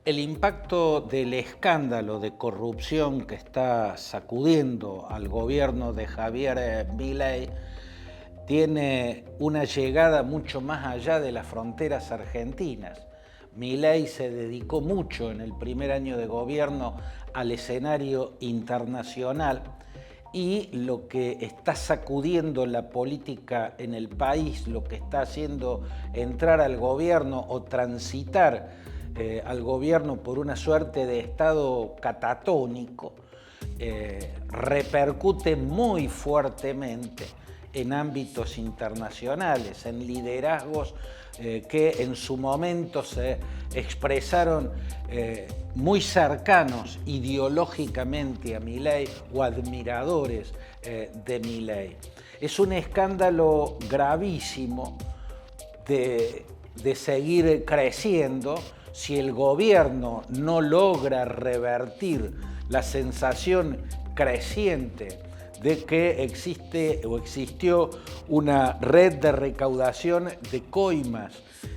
El impacto del escándalo de corrupción que está sacudiendo al gobierno de Javier Milei tiene una llegada mucho más allá de las fronteras argentinas. Milei se dedicó mucho en el primer año de gobierno al escenario internacional y lo que está sacudiendo la política en el país, lo que está haciendo entrar al gobierno o transitar al gobierno por una suerte de estado catatónico, repercute muy fuertemente en ámbitos internacionales, en liderazgos que en su momento se expresaron muy cercanos ideológicamente a Milei o admiradores de Milei. Es un escándalo gravísimo de seguir creciendo si el gobierno no logra revertir la sensación creciente de que existe o existió una red de recaudación de coimas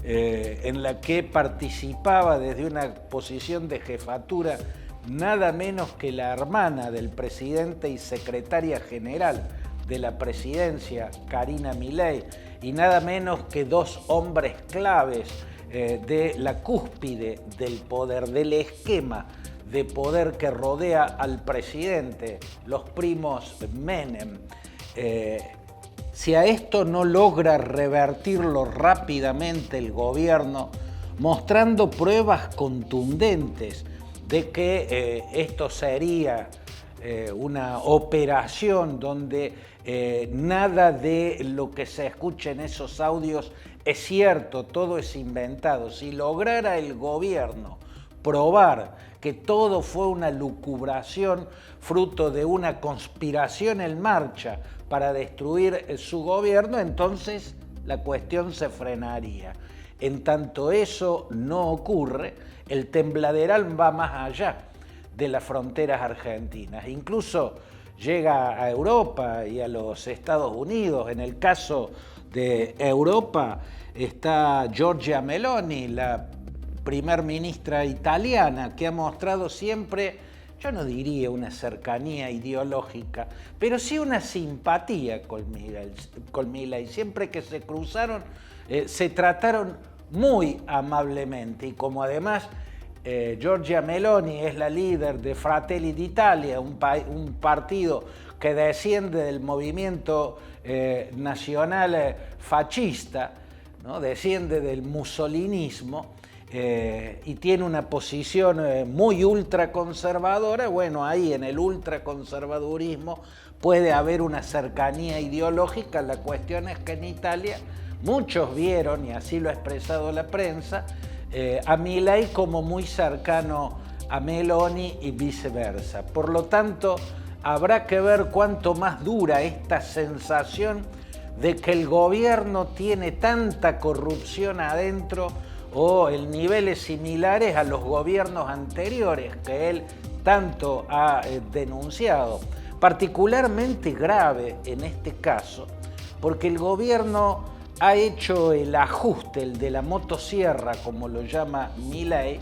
en la que participaba desde una posición de jefatura nada menos que la hermana del presidente y secretaria general de la presidencia, Karina Milei, y nada menos que dos hombres claves de la cúspide del poder, del esquema de poder que rodea al presidente, los primos Menem. Si a esto no logra revertirlo rápidamente el gobierno, mostrando pruebas contundentes de que esto sería una operación donde nada de lo que se escucha en esos audios es cierto, todo es inventado. Si lograra el gobierno probar que todo fue una lucubración fruto de una conspiración en marcha para destruir su gobierno, entonces la cuestión se frenaría. En tanto eso no ocurre, el tembladeral va más allá de las fronteras argentinas. Incluso llega a Europa y a los Estados Unidos. En el caso de Europa está Giorgia Meloni, la primer ministra italiana, que ha mostrado siempre, yo no diría una cercanía ideológica, pero sí una simpatía con Milei. Siempre que se cruzaron, se trataron muy amablemente, y como además Giorgia Meloni es la líder de Fratelli d'Italia, un partido que desciende del movimiento nacional fascista, ¿no? Desciende del mussolinismo, y tiene una posición muy ultraconservadora. Bueno, ahí en el ultraconservadurismo puede haber una cercanía ideológica. La cuestión es que en Italia muchos vieron, y así lo ha expresado la prensa, a Milei como muy cercano a Meloni y viceversa. Por lo tanto, habrá que ver cuánto más dura esta sensación de que el gobierno tiene tanta corrupción adentro o en niveles similares a los gobiernos anteriores que él tanto ha denunciado. Particularmente grave en este caso, porque el gobierno ha hecho el ajuste, el de la motosierra, como lo llama Milei,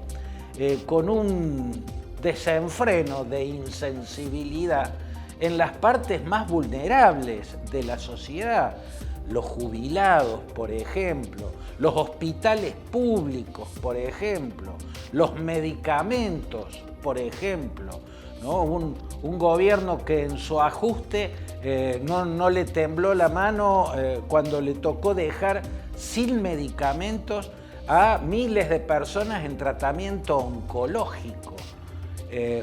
con un desenfreno de insensibilidad en las partes más vulnerables de la sociedad. Los jubilados, por ejemplo, los hospitales públicos, por ejemplo, los medicamentos, por ejemplo, ¿no? Un gobierno que en su ajuste no le tembló la mano cuando le tocó dejar sin medicamentos a miles de personas en tratamiento oncológico.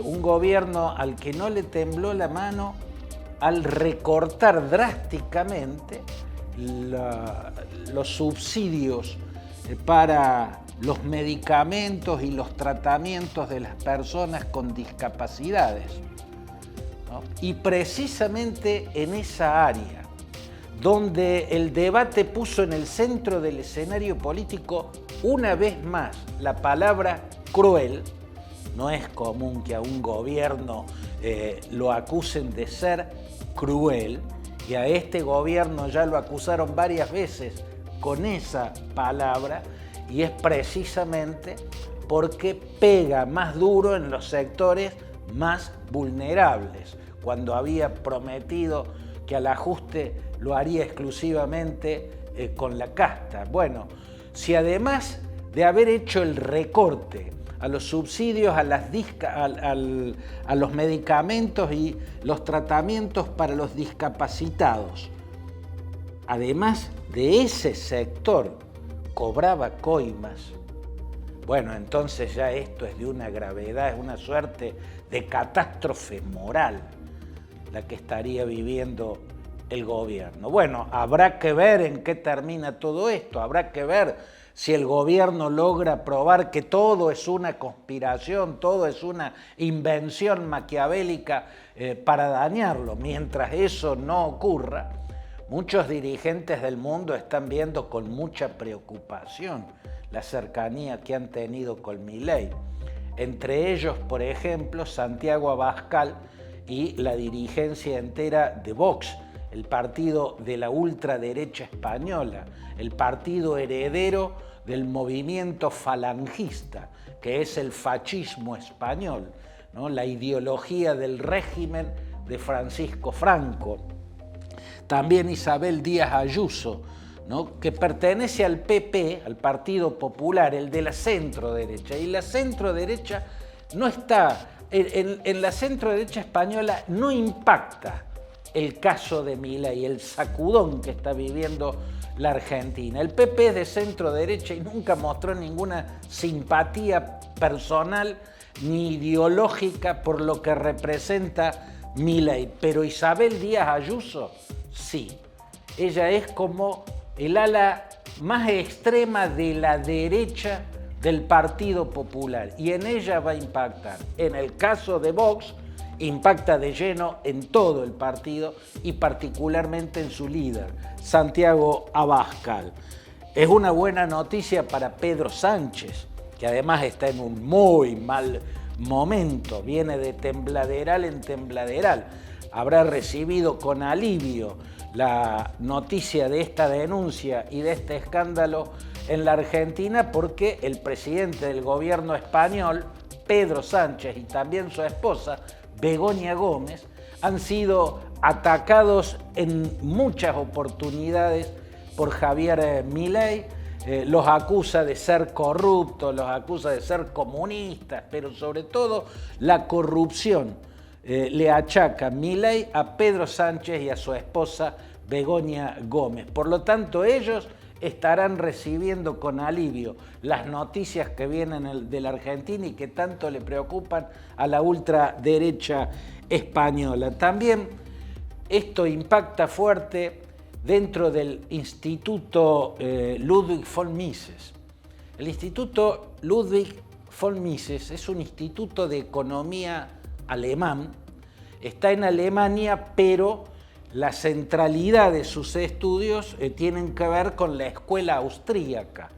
Un gobierno al que no le tembló la mano al recortar drásticamente los subsidios para los medicamentos y los tratamientos de las personas con discapacidades, ¿no? Y precisamente en esa área donde el debate puso en el centro del escenario político una vez más la palabra cruel. No es común que a un gobierno lo acusen de ser cruel, y a este gobierno ya lo acusaron varias veces con esa palabra, y es precisamente porque pega más duro en los sectores más vulnerables, cuando había prometido que al ajuste lo haría exclusivamente con la casta. Bueno, si además de haber hecho el recorte a los subsidios, a los medicamentos y los tratamientos para los discapacitados, además de ese sector cobraba coimas, bueno, entonces ya esto es de una gravedad, es una suerte de catástrofe moral la que estaría viviendo el gobierno. Bueno, habrá que ver en qué termina todo esto, habrá que ver si el gobierno logra probar que todo es una conspiración, todo es una invención maquiavélica para dañarlo. Mientras eso no ocurra, muchos dirigentes del mundo están viendo con mucha preocupación la cercanía que han tenido con Milei. Entre ellos, por ejemplo, Santiago Abascal y la dirigencia entera de Vox, el partido de la ultraderecha española, el partido heredero del movimiento falangista, que es el fascismo español, ¿no? La ideología del régimen de Francisco Franco. También Isabel Díaz Ayuso, ¿no? Que pertenece al PP, al Partido Popular, el de la centro-derecha. Y la centro-derecha no está, en la centro-derecha española no impacta el caso de Milei, el sacudón que está viviendo la Argentina. El PP es de centro-derecha y nunca mostró ninguna simpatía personal ni ideológica por lo que representa Milei. Pero Isabel Díaz Ayuso, sí. Ella es como el ala más extrema de la derecha del Partido Popular y en ella va a impactar. En el caso de Vox, impacta de lleno en todo el partido y particularmente en su líder, Santiago Abascal. Es una buena noticia para Pedro Sánchez, que además está en un muy mal momento, viene de tembladeral en tembladeral. Habrá recibido con alivio la noticia de esta denuncia y de este escándalo en la Argentina porque el presidente del gobierno español, Pedro Sánchez, y también su esposa, Begoña Gómez, han sido atacados en muchas oportunidades por Javier Milei. Los acusa de ser corruptos, los acusa de ser comunistas, pero sobre todo la corrupción le achaca Milei a Pedro Sánchez y a su esposa Begoña Gómez. Por lo tanto, ellos estarán recibiendo con alivio las noticias que vienen de la Argentina y que tanto le preocupan a la ultraderecha española. También esto impacta fuerte dentro del Instituto Ludwig von Mises. El Instituto Ludwig von Mises es un instituto de economía alemán, está en Alemania, pero la centralidad de sus estudios tienen que ver con la Escuela Austríaca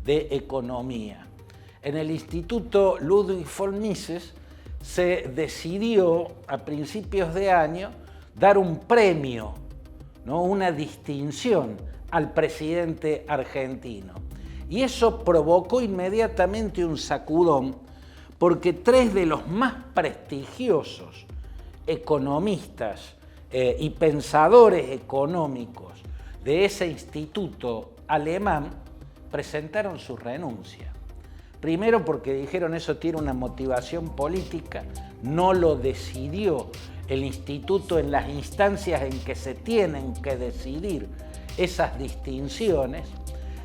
de Economía. En el Instituto Ludwig von Mises se decidió a principios de año dar un premio, ¿no? Una distinción al presidente argentino. Y eso provocó inmediatamente un sacudón porque tres de los más prestigiosos economistas y pensadores económicos de ese instituto alemán presentaron su renuncia. Primero porque dijeron eso tiene una motivación política, no lo decidió el instituto en las instancias en que se tienen que decidir esas distinciones.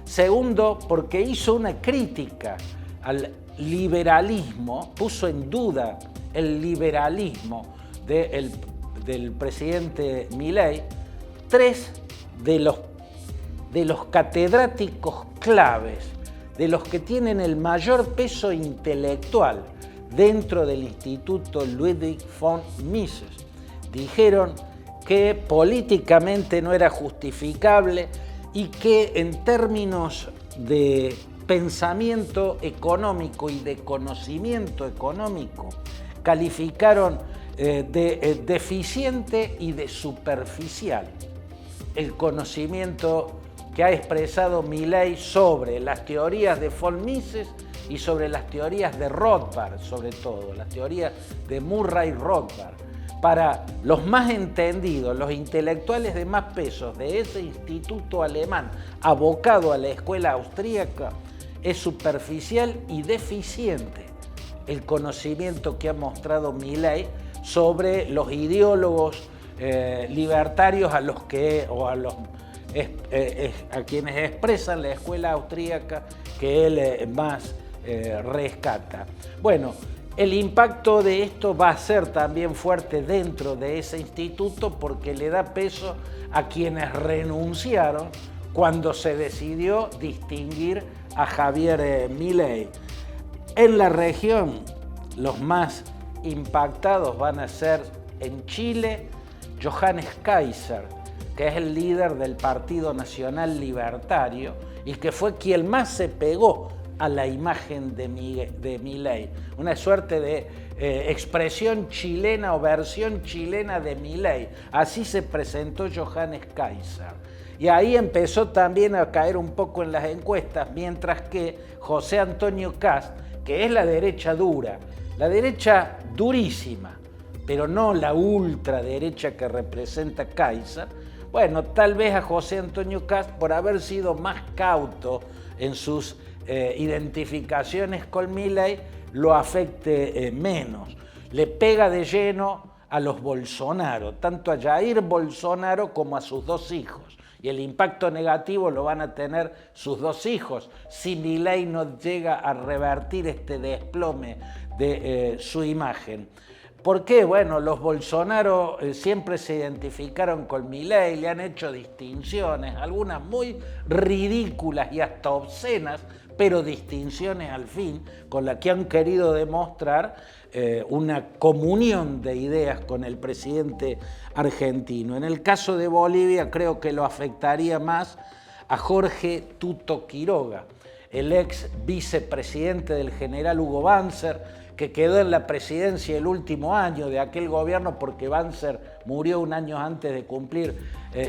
Segundo, porque hizo una crítica al liberalismo, puso en duda el liberalismo del presidente Milei. Tres de los catedráticos claves, de los que tienen el mayor peso intelectual dentro del Instituto Ludwig von Mises, dijeron que políticamente no era justificable y que en términos de pensamiento económico y de conocimiento económico calificaron de deficiente y de superficial el conocimiento que ha expresado Milei sobre las teorías de von Mises y sobre las teorías de Rothbard, sobre todo, las teorías de Murray Rothbard. Para los más entendidos, los intelectuales de más pesos de ese instituto alemán abocado a la escuela austríaca, es superficial y deficiente el conocimiento que ha mostrado Milei sobre los ideólogos libertarios a quienes expresan la escuela austríaca que él más rescata. Bueno, el impacto de esto va a ser también fuerte dentro de ese instituto porque le da peso a quienes renunciaron cuando se decidió distinguir a Javier Milei. En la región, los más impactados van a ser en Chile, Johannes Kaiser, que es el líder del Partido Nacional Libertario y que fue quien más se pegó a la imagen de Milei, una suerte de expresión chilena o versión chilena de Milei. Así se presentó Johannes Kaiser. Y ahí empezó también a caer un poco en las encuestas, mientras que José Antonio Kast, que es la derecha dura, la derecha durísima, pero no la ultraderecha que representa Kaiser, bueno, tal vez a José Antonio Kast, por haber sido más cauto en sus identificaciones con Milei, lo afecte menos. Le pega de lleno a los Bolsonaro, tanto a Jair Bolsonaro como a sus dos hijos. Y el impacto negativo lo van a tener sus dos hijos si Milei no llega a revertir este desplome de su imagen. ¿Por qué? Bueno, los Bolsonaro siempre se identificaron con Milei, le han hecho distinciones, algunas muy ridículas y hasta obscenas, pero distinciones al fin, con las que han querido demostrar una comunión de ideas con el presidente argentino. En el caso de Bolivia creo que lo afectaría más a Jorge Tuto Quiroga, el ex vicepresidente del general Hugo Banzer, que quedó en la presidencia el último año de aquel gobierno porque Banzer murió un año antes de cumplir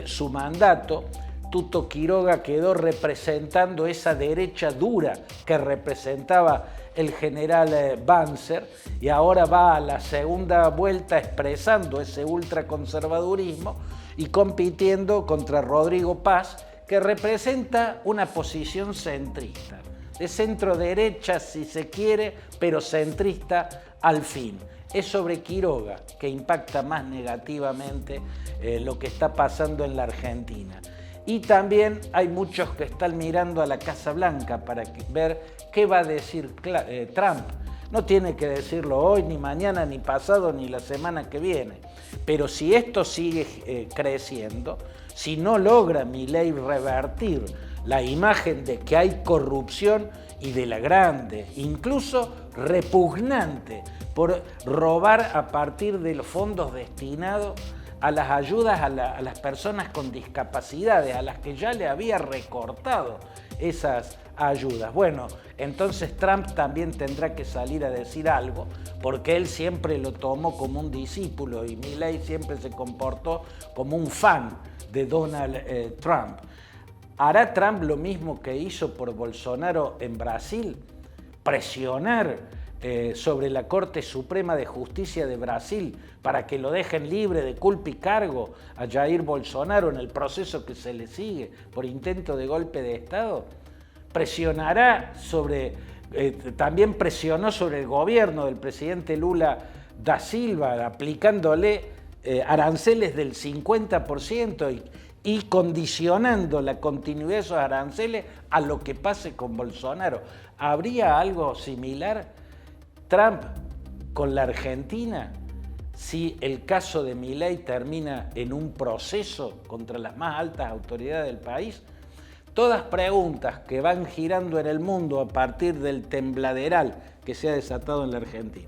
su mandato. Tuto Quiroga quedó representando esa derecha dura que representaba el general Banzer y ahora va a la segunda vuelta expresando ese ultraconservadurismo y compitiendo contra Rodrigo Paz, que representa una posición centrista, de centro derecha si se quiere, pero centrista al fin. Es sobre Quiroga que impacta más negativamente lo que está pasando en la Argentina. Y también hay muchos que están mirando a la Casa Blanca para ver qué va a decir Trump. No tiene que decirlo hoy, ni mañana, ni pasado, ni la semana que viene. Pero si esto sigue creciendo, si no logra Milei revertir la imagen de que hay corrupción y de la grande, incluso repugnante, por robar a partir de los fondos destinados a las ayudas a las personas con discapacidades, a las que ya le había recortado esas ayudas. Bueno, entonces Trump también tendrá que salir a decir algo, porque él siempre lo tomó como un discípulo y Milei siempre se comportó como un fan de Donald Trump. ¿Hará Trump lo mismo que hizo por Bolsonaro en Brasil? Presionar sobre la Corte Suprema de Justicia de Brasil para que lo dejen libre de culpa y cargo a Jair Bolsonaro en el proceso que se le sigue por intento de golpe de Estado. Presionará también presionó sobre el gobierno del presidente Lula da Silva, aplicándole aranceles del 50% y condicionando la continuidad de esos aranceles a lo que pase con Bolsonaro. ¿Habría algo similar Trump con la Argentina si el caso de Milei termina en un proceso contra las más altas autoridades del país? Todas preguntas que van girando en el mundo a partir del tembladeral que se ha desatado en la Argentina.